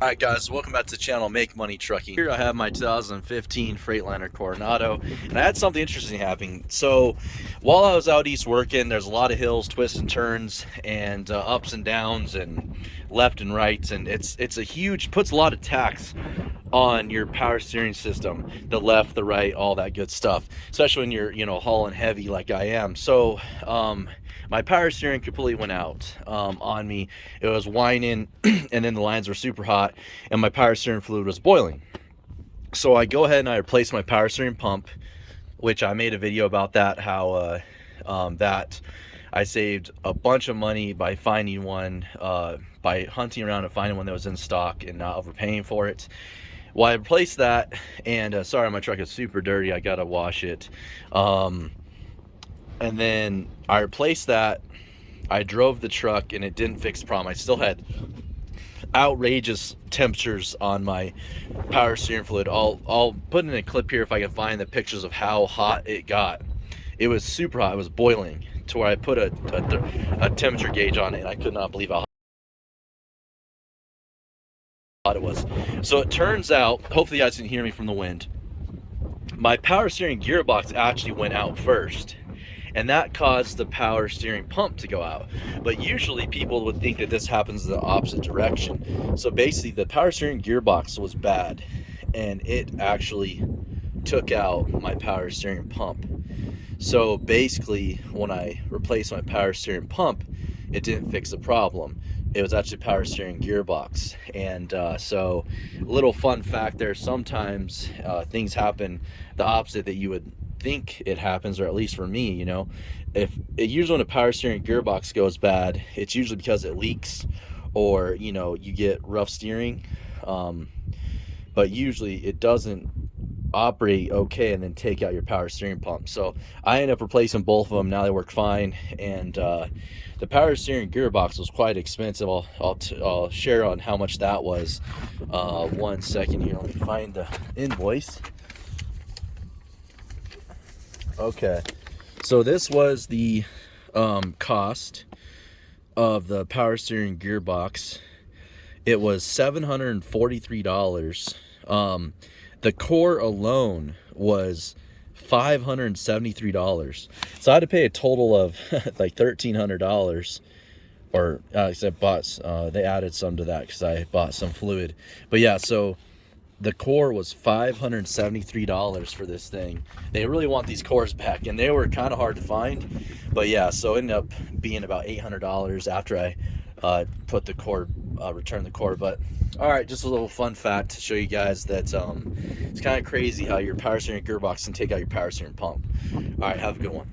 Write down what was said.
Alright guys, welcome back to the channel Make Money Trucking. Here I have my 2015 Freightliner Coronado, and I had something interesting happening. So while I was out east working, there's a lot of hills, twists and turns, and ups and downs, and left and rights, and it's a huge, puts a lot of tax on your power steering system, the left, the right, all that good stuff, especially when you're, hauling heavy like I am. So my power steering completely went out on me. It was whining and then the lines were super hot and my power steering fluid was boiling. So I go ahead and I replace my power steering pump, which I made a video about that, how that I saved a bunch of money by finding one, by hunting around and finding one that was in stock and not overpaying for it. Well, I replaced that, and sorry, my truck is super dirty. I gotta wash it. And then I replaced that. I drove the truck, and it didn't fix the problem. I still had outrageous temperatures on my power steering fluid. I'll put in a clip here if I can find the pictures of how hot it got. It was super hot. It was boiling to where I put a temperature gauge on it, and I could not believe how hot it was. So it turns out, hopefully you guys can hear me from the wind, my power steering gearbox actually went out first, and that caused the power steering pump to go out. But usually people would think that this happens the opposite direction. So basically the power steering gearbox was bad, and it actually took out my power steering pump. So basically when I replaced my power steering pump, it didn't fix the problem. It was actually power steering gearbox. And so a little fun fact there, sometimes things happen the opposite that you would think it happens, or at least for me, if it usually when a power steering gearbox goes bad, it's usually because it leaks, or you get rough steering, but usually it doesn't operate okay and then take out your power steering pump. So I ended up replacing both of them. Now they work fine, and the power steering gearbox was quite expensive. I'll share on how much that was. 1 second here, let me find the invoice. Okay, so this was the cost of the power steering gearbox. It was $743. The core alone was $573. So I had to pay a total of like $1,300, or they added some to that because I bought some fluid. But yeah, so the core was $573 for this thing. They really want these cores back, and they were kind of hard to find. But yeah, so it ended up being about $800 after I put the cord, return the cord. But all right, just a little fun fact to show you guys that it's kind of crazy how your power steering gearbox can take out your power steering pump. All right, have a good one.